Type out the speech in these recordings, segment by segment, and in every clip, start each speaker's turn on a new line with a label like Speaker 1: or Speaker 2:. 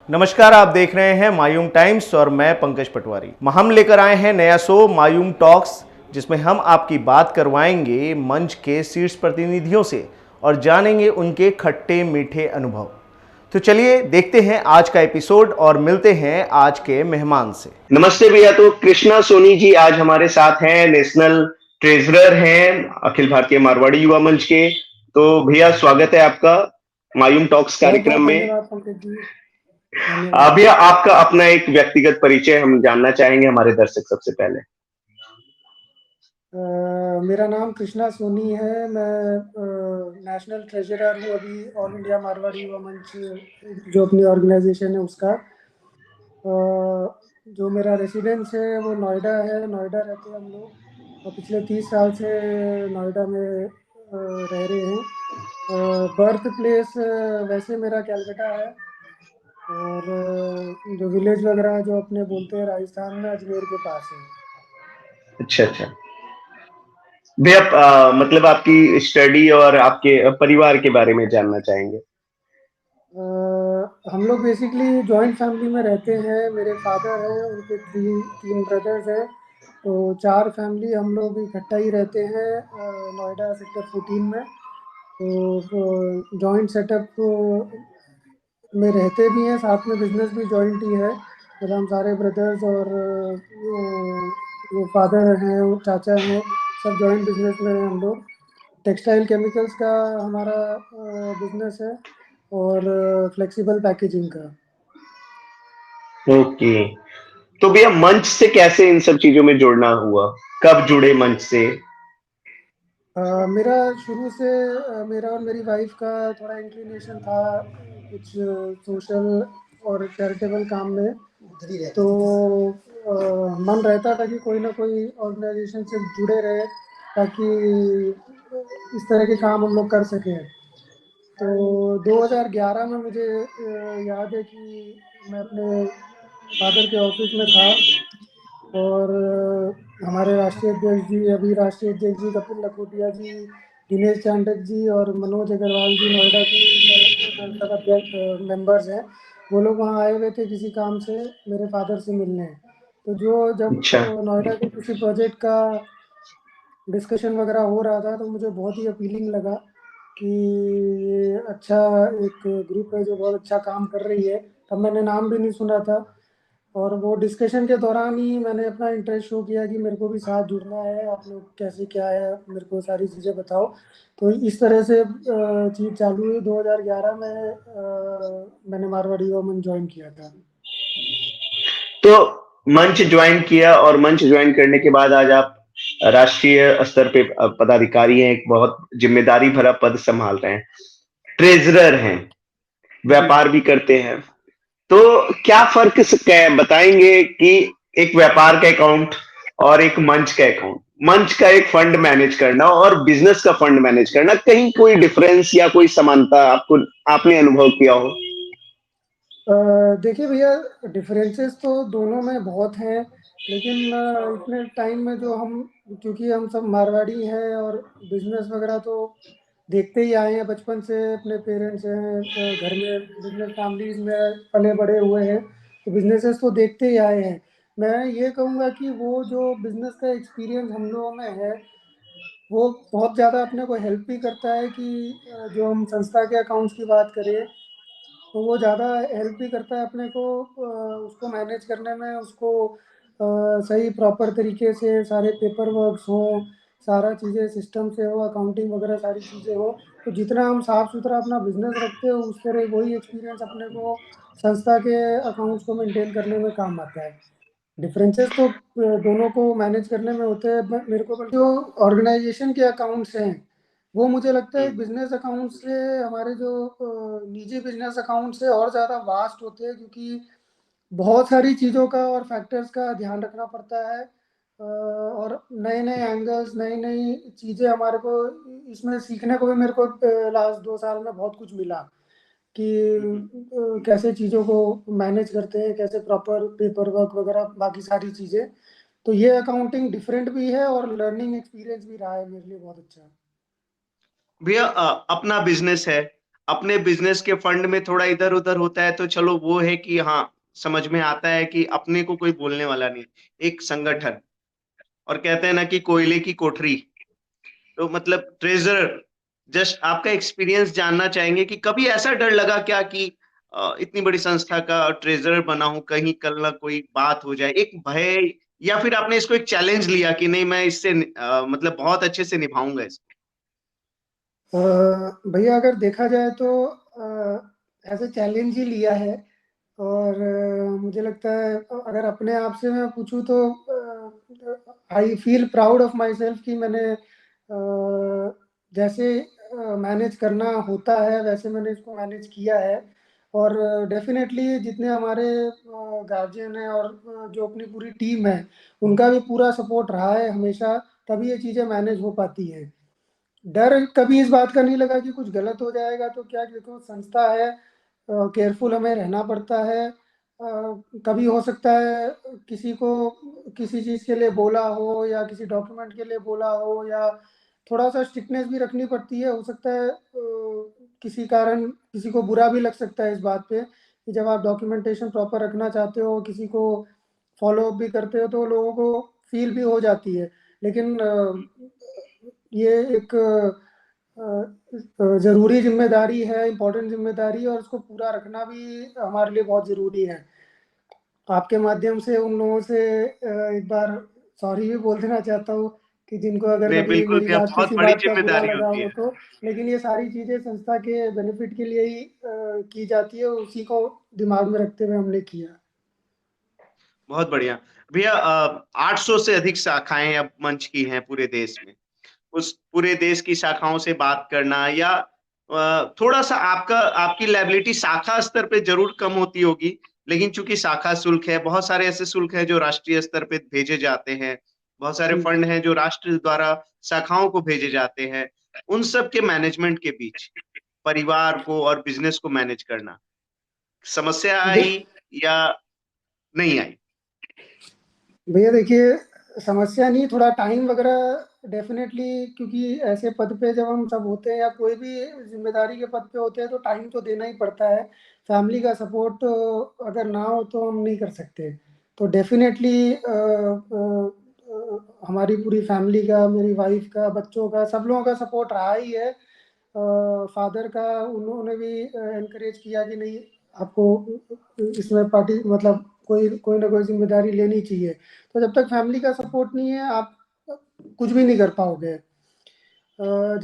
Speaker 1: नमस्कार, आप देख रहे हैं मायूम टाइम्स और मैं पंकज पटवारी। हम लेकर आए हैं नया शो मायूम टॉक्स, जिसमें हम आपकी बात करवाएंगे मंच के शीर्ष प्रतिनिधियों से और जानेंगे उनके खट्टे मीठे अनुभव। तो चलिए देखते हैं आज का एपिसोड और मिलते हैं आज के मेहमान से।
Speaker 2: नमस्ते भैया। तो कृष्णा सोनी जी आज हमारे साथ हैं, नेशनल ट्रेजरर हैं अखिल भारतीय मारवाड़ी युवा मंच के। तो भैया स्वागत है आपका मायूम टॉक्स
Speaker 3: बहुत बहुत
Speaker 2: कार्यक्रम में।
Speaker 3: धन्यवाद पंकज जी। धन्यवाद।
Speaker 2: भैया आपका अपना एक व्यक्तिगत परिचय हम जानना चाहेंगे हमारे दर्शक सबसे पहले।
Speaker 3: मेरा नाम कृष्णा सोनी है। मैं नेशनल ट्रेजरर हूँ अभी ऑल इंडिया मारवाड़ी युवा मंच जो अपनी ऑर्गेनाइजेशन है उसका। जो मेरा रेसिडेंस है वो नोएडा है। नोएडा रहते हैं हम लोग और पिछले 30 साल से नोएडा में रह रहे हैं। बर्थ प्लेस वैसे मेरा कैलकाटा है और जो विलेज वगैरह जो अपने बोलते हैं राजस्थान में अजमेर के पास है।
Speaker 2: अच्छा अच्छा भैया, मतलब आपकी स्टडी और आपके परिवार के बारे में जानना चाहेंगे।
Speaker 3: हम लोग बेसिकली जॉइंट फैमिली में रहते हैं। मेरे फादर हैं, उनके तीन ब्रदर्स हैं, तो 4 फैमिली हम लोग इकट्ठा ही रहते हैं नोएडा सेक्टर 14 में। तो जॉइंट सेटअप में रहते भी हैं, साथ में बिजनेस भी जॉइंट ही है। मतलब हम सारे ब्रदर्स और वो फादर हैं, वो चाचा हैं, सब जॉइंट बिजनेस में हैं हम लोग। टेक्सटाइल केमिकल्स का हमारा बिजनेस है और फ्लेक्सिबल पैकेजिंग का।
Speaker 2: ओके। तो भैया मंच से कैसे इन सब चीजों में जुड़ना हुआ, कब जुड़े मंच से?
Speaker 3: मेरा शुरू से मेरा और मेरी वाइफ का थोड़ा इंक्लिनेशन था कुछ सोशल और चैरिटेबल काम में। तो मन रहता था कि कोई ना कोई ऑर्गेनाइजेशन से जुड़े रहे ताकि इस तरह के काम हम लोग कर सकें। तो 2011 में मुझे याद है कि मैं अपने फादर के ऑफिस में था और हमारे राष्ट्रीय अध्यक्ष जी, अभी राष्ट्रीय अध्यक्ष जी कपिल लखोटिया जी, दिनेश चांडक जी और मनोज अग्रवाल जी नोएडा के सब अध्यक्ष मेंबर्स हैं। वो लोग वहाँ आए हुए थे किसी काम से मेरे फादर से मिलने। तो जब
Speaker 2: अच्छा।
Speaker 3: नोएडा के किसी प्रोजेक्ट का डिस्कशन वगैरह हो रहा था तो मुझे बहुत ही अपीलिंग लगा कि ये अच्छा एक ग्रुप है जो बहुत अच्छा काम कर रही है। तब मैंने नाम भी नहीं सुना था और वो डिस्कशन के दौरान ही मैंने अपना इंटरेस्ट शो किया कि मेरे को भी साथ जुड़ना है, आप लोग कैसे क्या है मेरे को सारी चीज़ें बताओ। तो इस तरह से चीज़ चालू हुई। 2011 में मैंने मारवाड़ी वुमन ज्वाइन किया था।
Speaker 2: तो मंच ज्वाइन किया और मंच ज्वाइन करने के बाद आज आप राष्ट्रीय स्तर पे पदाधिकारी हैं, एक बहुत जिम्मेदारी भरा पद संभाल रहे हैं, ट्रेजरर हैं,
Speaker 3: जी।
Speaker 2: व्यापार भी करते हैं। तो क्या फर्क बताएंगे कि एक व्यापार का अकाउंट और एक मंच का अकाउंट, मंच का एक फंड मैनेज करना और बिजनेस का फंड मैनेज करना, कहीं कोई डिफरेंस या कोई समानता आपको आपने अनुभव किया हो?
Speaker 3: देखिए भैया, डिफरेंसेस तो दोनों में बहुत हैं, लेकिन इतने टाइम में जो हम, क्योंकि हम सब मारवाड़ी हैं और बिजनेस वगैरह तो देखते ही आए हैं बचपन से। अपने पेरेंट्स हैं घर में बिजनेस फैमिलीज में पले बड़े हुए हैं, तो बिजनेसेस तो देखते ही आए हैं। मैं ये कहूँगा कि वो जो बिजनेस का एक्सपीरियंस हम लोगों में है वो बहुत ज़्यादा अपने को हेल्प भी करता है कि जो हम संस्था के अकाउंट्स की बात करें तो वो ज़्यादा हेल्प भी करता है अपने को उसको मैनेज करने में। उसको सही प्रॉपर तरीके से सारे पेपर वर्क्स हों, सारा चीज़ें सिस्टम से हो, अकाउंटिंग वगैरह सारी चीज़ें हो। तो जितना हम साफ सुथरा अपना बिजनेस रखते हो उस तरह वही एक्सपीरियंस अपने को संस्था के अकाउंट्स को मेंटेन करने में काम आता है। डिफरेंसेस तो दोनों को मैनेज करने में होते हैं। मेरे को जो ऑर्गेनाइजेशन के अकाउंट्स हैं वो मुझे लगता है बिजनेस अकाउंट से हमारे जो निजी बिजनेस अकाउंट से और ज़्यादा वास्ट होते हैं, क्योंकि बहुत सारी चीज़ों का और फैक्टर्स का ध्यान रखना पड़ता है और नए नए एंगल्स, नई नई चीज़ें हमारे को इसमें सीखने को भी मेरे को लास्ट 2 साल में बहुत कुछ मिला कि कैसे चीज़ों को मैनेज करते हैं, कैसे प्रॉपर पेपर वर्क वगैरह बाकी सारी चीज़ें। तो ये अकाउंटिंग डिफरेंट भी है और लर्निंग एक्सपीरियंस भी रहा है मेरे लिए बहुत अच्छा।
Speaker 2: भैया अपना बिजनेस है, अपने बिजनेस के फंड में थोड़ा इधर उधर होता है तो चलो वो है कि हाँ, समझ में आता है कि अपने को कोई बोलने वाला नहीं, एक संगठन। और कहते हैं ना कि कोयले की कोठरी, तो मतलब ट्रेजरर। जस्ट आपका एक्सपीरियंस जानना चाहेंगे कि कभी ऐसा डर लगा क्या कि इतनी बड़ी संस्था का ट्रेजरर बना हूं, कहीं कल ना कोई बात हो जाए, एक भय, या फिर आपने इसको एक चैलेंज लिया कि नहीं मैं इससे मतलब बहुत अच्छे से निभाऊंगा इसको?
Speaker 3: भैया अगर देखा जाए तो एज ए चैलेंज ही लिया है। और मुझे लगता है अगर अपने आप से मैं पूछूं तो I feel proud of my self कि मैंने जैसे मैनेज करना होता है वैसे मैंने इसको मैनेज किया है। और डेफिनेटली जितने हमारे गार्जियन हैं और जो अपनी पूरी टीम है उनका भी पूरा सपोर्ट रहा है हमेशा, तभी ये चीज़ें मैनेज हो पाती हैं। डर कभी इस बात का नहीं लगा कि कुछ गलत हो जाएगा तो क्या, देखो संस्था है, केयरफुल हमें रहना पड़ता है। कभी हो सकता है किसी को किसी चीज़ के लिए बोला हो या किसी डॉक्यूमेंट के लिए बोला हो या थोड़ा सा स्ट्रिक्टनेस भी रखनी पड़ती है। हो सकता है किसी कारण किसी को बुरा भी लग सकता है इस बात पे कि जब आप डॉक्यूमेंटेशन प्रॉपर रखना चाहते हो, किसी को फॉलो अप भी करते हो तो लोगों को फील भी हो जाती है। लेकिन ये एक ज़रूरी जिम्मेदारी है, इम्पोर्टेंट जिम्मेदारी है और उसको पूरा रखना भी हमारे लिए बहुत ज़रूरी है। आपके माध्यम से उन लोगों से एक बार सॉरी भी बोल देना चाहता हूँ कि जिनको अगर
Speaker 2: नहीं,
Speaker 3: कभी
Speaker 2: बिल्कुल
Speaker 3: मेरी
Speaker 2: भैया,
Speaker 3: बात
Speaker 2: बहुत
Speaker 3: किसी
Speaker 2: बड़ी
Speaker 3: बात का बुरा
Speaker 2: जिम्मेदारी
Speaker 3: लगा
Speaker 2: होती
Speaker 3: हो
Speaker 2: है।
Speaker 3: तो। लेकिन ये सारी चीज़ें संस्था के बेनिफिट के लिए ही की जाती है, उसी को दिमाग में रखते हुए हमने किया।
Speaker 2: बहुत बढ़िया। भैया 800 से अधिक शाखाएं अब मंच की हैं पूरे देश में। उस पूरे देश की शाखाओं से बात करना, या थोड़ा सा आपका आपकी लायबिलिटी शाखा स्तर पे जरूर कम होती होगी, लेकिन चूंकि शाखा शुल्क है, बहुत सारे ऐसे शुल्क हैं जो राष्ट्रीय स्तर पे भेजे जाते हैं, बहुत सारे
Speaker 3: जी
Speaker 2: फंड हैं जो राष्ट्र द्वारा शाखाओं को भेजे जाते हैं, उन सब के मैनेजमेंट के बीच परिवार को और बिजनेस को मैनेज करना समस्या
Speaker 3: दे-
Speaker 2: आई या नहीं आई?
Speaker 3: भैया देखिए, समस्या नहीं, थोड़ा टाइम वगैरह डेफिनेटली, क्योंकि ऐसे पद पे जब हम सब होते हैं या कोई भी जिम्मेदारी के पद पे होते हैं तो टाइम तो देना ही पड़ता है। फैमिली का सपोर्ट अगर ना हो तो हम नहीं कर सकते। तो डेफिनेटली हमारी पूरी फैमिली का, मेरी वाइफ का, बच्चों का, सब लोगों का सपोर्ट रहा ही है। फादर का उन्होंने भी एनकरेज किया कि नहीं, आपको इसमें पार्टी मतलब कोई कोई ना कोई जिम्मेदारी लेनी चाहिए। तो जब तक फैमिली का सपोर्ट नहीं है आप कुछ भी नहीं कर पाओगे।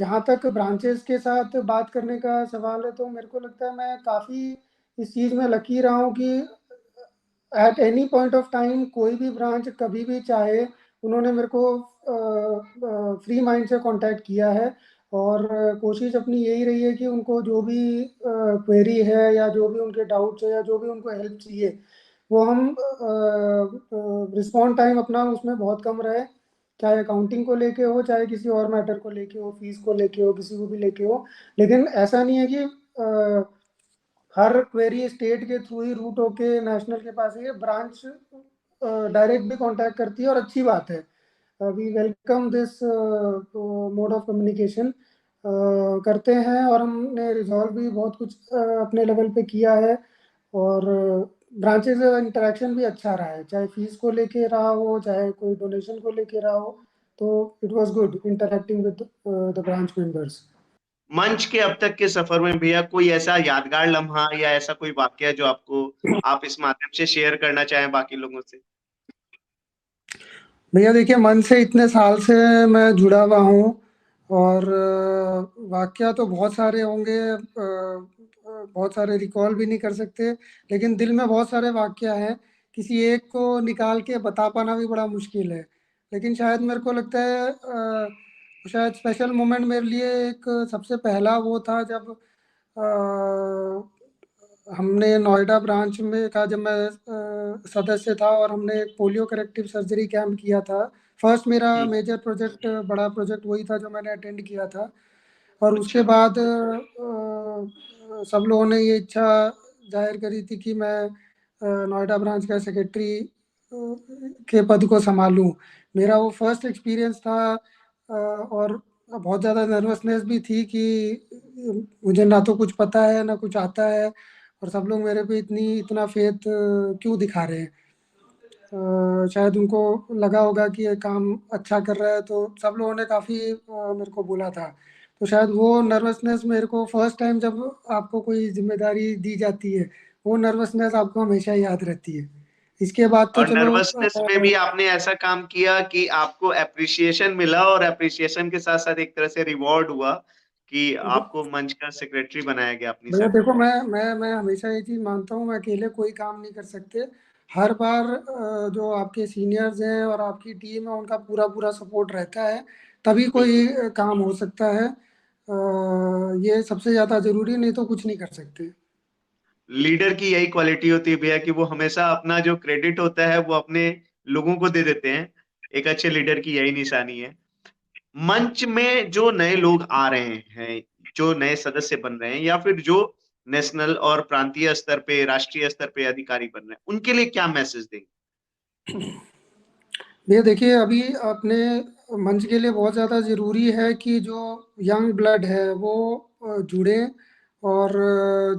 Speaker 3: जहाँ तक ब्रांचेस के साथ बात करने का सवाल है तो मेरे को लगता है मैं काफ़ी इस चीज़ में लकी रहा हूँ कि at any point of time कोई भी ब्रांच कभी भी चाहे उन्होंने मेरे को फ्री माइंड से कांटेक्ट किया है। और कोशिश अपनी यही रही है कि उनको जो भी क्वेरी है या जो भी उनके डाउट्स है या जो भी उनको हेल्प चाहिए वो हम रिस्पॉन्ड टाइम अपना उसमें बहुत कम रहे। चाहे अकाउंटिंग को लेके हो, चाहे किसी और मैटर को लेके हो, फीस को लेके हो, किसी को भी लेके हो। लेकिन ऐसा नहीं है कि हर क्वेरी स्टेट के थ्रू ही रूट होके नेशनल के पास ही, ब्रांच डायरेक्ट भी कांटेक्ट करती है और अच्छी बात है। We welcome this mode of communication करते हैं। और हमने रिजॉल्व भी बहुत कुछ अपने लेवल पे किया है। और ब्रांचेज इंटरेक्शन भी अच्छा रहा है, चाहे फीस को लेके रहा हो चाहे कोई डोनेशन को लेके रहा हो। तो it was good interacting with the branch members.
Speaker 2: मंच के अब तक के सफर में भैया कोई ऐसा यादगार लम्हा या ऐसा कोई वाकया जो आपको आप इस माध्यम से शेयर करना चाहें बाकी लोगों से?
Speaker 3: भैया देखिए, मन से इतने साल से मैं जुड़ा हुआ हूँ और वाकया तो बहुत सारे होंगे, बहुत सारे रिकॉल भी नहीं कर सकते। लेकिन दिल में बहुत सारे वाकया हैं, किसी एक को निकाल के बता पाना भी बड़ा मुश्किल है। लेकिन शायद मेरे को लगता है शायद स्पेशल मोमेंट मेरे लिए एक सबसे पहला वो था जब हमने नोएडा ब्रांच में का जब मैं सदस्य था और हमने एक पोलियो करेक्टिव सर्जरी कैंप किया था। फर्स्ट मेरा
Speaker 2: हम्म।
Speaker 3: मेजर प्रोजेक्ट, बड़ा प्रोजेक्ट वही था जो मैंने अटेंड किया था। और उसके
Speaker 2: अच्छा।
Speaker 3: बाद सब लोगों ने ये इच्छा जाहिर करी थी कि मैं नोएडा ब्रांच का सेक्रेटरी के पद को संभालूं। मेरा वो फर्स्ट एक्सपीरियंस था। और बहुत ज़्यादा नर्वसनेस भी थी कि मुझे ना तो कुछ पता है ना कुछ आता है, और सब लोग मेरे पे इतना फेथ क्यों दिखा रहे हैं। शायद उनको लगा होगा कि ये काम अच्छा कर रहा है, तो सब लोगों ने काफ़ी मेरे को बोला था। तो शायद वो नर्वसनेस मेरे को फर्स्ट टाइम जब आपको कोई जिम्मेदारी दी जाती है, वो नर्वसनेस आपको हमेशा याद रहती है। इसके बाद तो
Speaker 1: और
Speaker 3: चलो
Speaker 1: नर्वसनेस में भी आपने ऐसा काम किया कि आपको एप्रिसिएशन मिला, और एप्रिसिएशन के साथ साथ एक तरह से रिवॉर्ड हुआ कि आपको मंच का सेक्रेटरी बनाया गया अपनी
Speaker 3: भैया
Speaker 1: सर्कल
Speaker 3: देखो,
Speaker 1: का।
Speaker 3: मैं हमेशा ये चीज़ मानता हूँ, मैं अकेले कोई काम नहीं कर सकते। हर बार जो आपके सीनियर्स हैं और आपकी टीम है, उनका पूरा पूरा सपोर्ट रहता है, तभी
Speaker 1: बिल्कुल।
Speaker 3: कोई काम हो सकता है। ये सबसे ज़्यादा ज़रूरी, नहीं तो कुछ नहीं कर सकते।
Speaker 1: लीडर की यही क्वालिटी होती है भैया कि वो हमेशा अपना जो क्रेडिट होता है वो अपने लोगों को दे देते हैं। एक अच्छे लीडर की यही निशानी है। मंच में जो नए लोग आ रहे हैं, जो नए सदस्य बन रहे हैं, या फिर जो नेशनल और प्रांतीय स्तर पे, राष्ट्रीय स्तर पे अधिकारी बन रहे हैं, उनके लिए क्या मैसेज देंगे?
Speaker 3: भैया देखिए, अभी अपने मंच के लिए बहुत ज़्यादा ज़रूरी है कि जो यंग ब्लड है वो जुड़े, और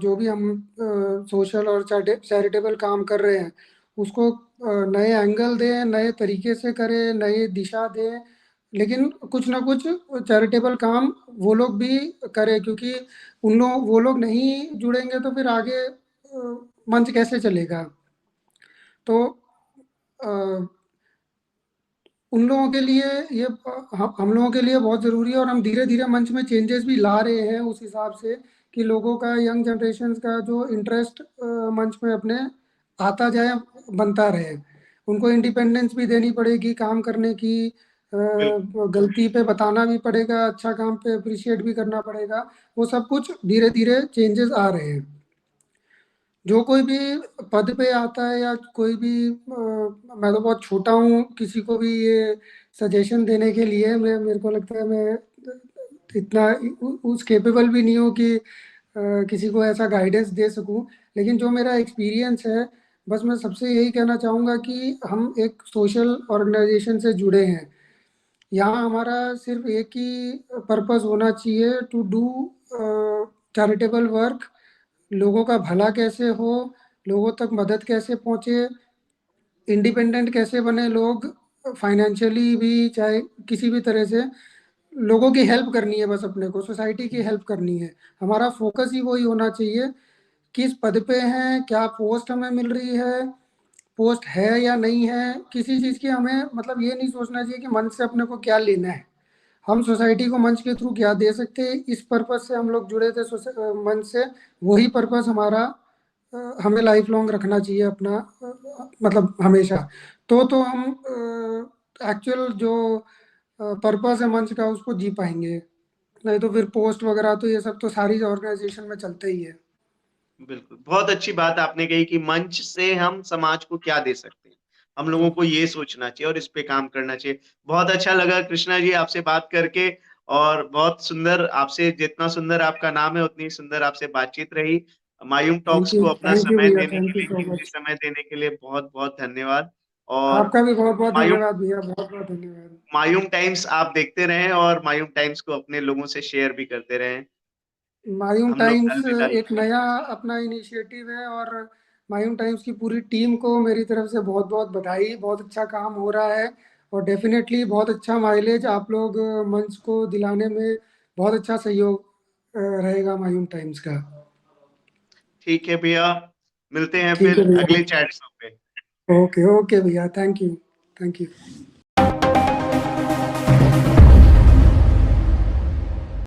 Speaker 3: जो भी हम सोशल और चैरिटेबल काम कर रहे हैं, उसको नए एंगल दें, नए तरीके से करें, नई दिशा दें। लेकिन कुछ ना कुछ चैरिटेबल काम वो लोग भी करें, क्योंकि वो लोग नहीं जुड़ेंगे तो फिर आगे मंच कैसे चलेगा। तो अ, उन लोगों के लिए ये हम लोगों के लिए बहुत ज़रूरी है, और हम धीरे धीरे मंच में चेंजेस भी ला रहे हैं उस हिसाब से कि लोगों का, यंग जनरेशन का जो इंटरेस्ट मंच में अपने आता जाए, बनता रहे। उनको इंडिपेंडेंस भी देनी पड़ेगी काम करने की,
Speaker 1: बिल्कुल।
Speaker 3: गलती पे बताना भी पड़ेगा, अच्छा काम पे अप्रिशिएट भी करना पड़ेगा। वो सब कुछ धीरे धीरे चेंजेस आ रहे हैं। जो कोई भी पद पे आता है, या कोई भी मैं तो बहुत छोटा हूँ किसी को भी ये सजेशन देने के लिए, मेरे को लगता है मैं इतना उस केपेबल भी नहीं हूँ कि किसी को ऐसा गाइडेंस दे सकूं। लेकिन जो मेरा एक्सपीरियंस है, बस मैं सबसे यही कहना चाहूँगा कि हम एक सोशल ऑर्गेनाइजेशन से जुड़े हैं। यहाँ हमारा सिर्फ एक ही पर्पस होना चाहिए, टू डू चैरिटेबल वर्क। लोगों का भला कैसे हो, लोगों तक मदद कैसे पहुंचे, इंडिपेंडेंट कैसे बने लोग, फाइनेंशियली भी, चाहे किसी भी तरह से लोगों की हेल्प करनी है, बस अपने को सोसाइटी की हेल्प करनी है। हमारा फोकस ही वही होना चाहिए। किस पद पे हैं, क्या पोस्ट हमें मिल रही है, पोस्ट है या नहीं है, किसी चीज़ की हमें मतलब ये नहीं सोचना चाहिए कि मंच से अपने को क्या लेना है। हम सोसाइटी को मंच के थ्रू क्या दे सकते हैं, इस पर्पस से हम लोग जुड़े थे मंच से। वही पर्पस हमारा हमें लाइफ लॉन्ग रखना चाहिए अपना, मतलब हमेशा। तो हम एक्चुअल जो पर्पस है मंच का, उसको जी पाएंगे। नहीं तो फिर पोस्ट वगैरह तो ये सब तो सारी ऑर्गेनाइजेशन में चलते ही है।
Speaker 1: बिल्कुल, बहुत अच्छी बात आपने कही कि मंच से हम समाज को क्या दे सकते हैं। हम लोगों को ये सोचना चाहिए और इस पे काम करना चाहिए। बहुत अच्छा लगा कृष्णा जी आपसे बात करके, और बहुत सुंदर, आपसे जितना सुंदर आपका नाम है उतनी सुंदर आपसे बातचीत रही। मायूम टॉक्स को अपना
Speaker 3: थैंक यू
Speaker 1: समय
Speaker 3: भैया,
Speaker 1: देने के
Speaker 3: थैंक यू
Speaker 1: लिए,
Speaker 3: सो
Speaker 1: कीमती
Speaker 3: मच।
Speaker 1: समय देने के लिए बहुत बहुत धन्यवाद। और
Speaker 3: आपका भी बहुत बहुत
Speaker 1: मायूम
Speaker 3: धन्यवाद भैया, बहुत बहुत धन्यवाद।
Speaker 1: मायूम टाइम्स आप देखते रहें, और मायूम टाइम्स को अपने लोगों से शेयर भी करते रहें।
Speaker 3: मायूम
Speaker 1: हम लोग
Speaker 3: टाइम्स
Speaker 1: अलविदा।
Speaker 3: एक नया अपना इनिशिएटिव है, और मायूम टाइम्स की पूरी टीम को मेरी तरफ से बहुत बहुत बधाई। बहुत अच्छा काम हो रहा है, और डेफिनेटली बहुत अच्छा माइलेज आप लोग मंच को दिलाने में, बहुत अच्छा सहयोग रहेगा मायूम टाइम्स का।
Speaker 1: ठीक है भैया, मिलते हैं
Speaker 3: ठीक है
Speaker 1: फिर
Speaker 3: भैया।
Speaker 1: अगले चैट्स पे।
Speaker 3: ओके ओके भैया, थैंक यू। Thank you.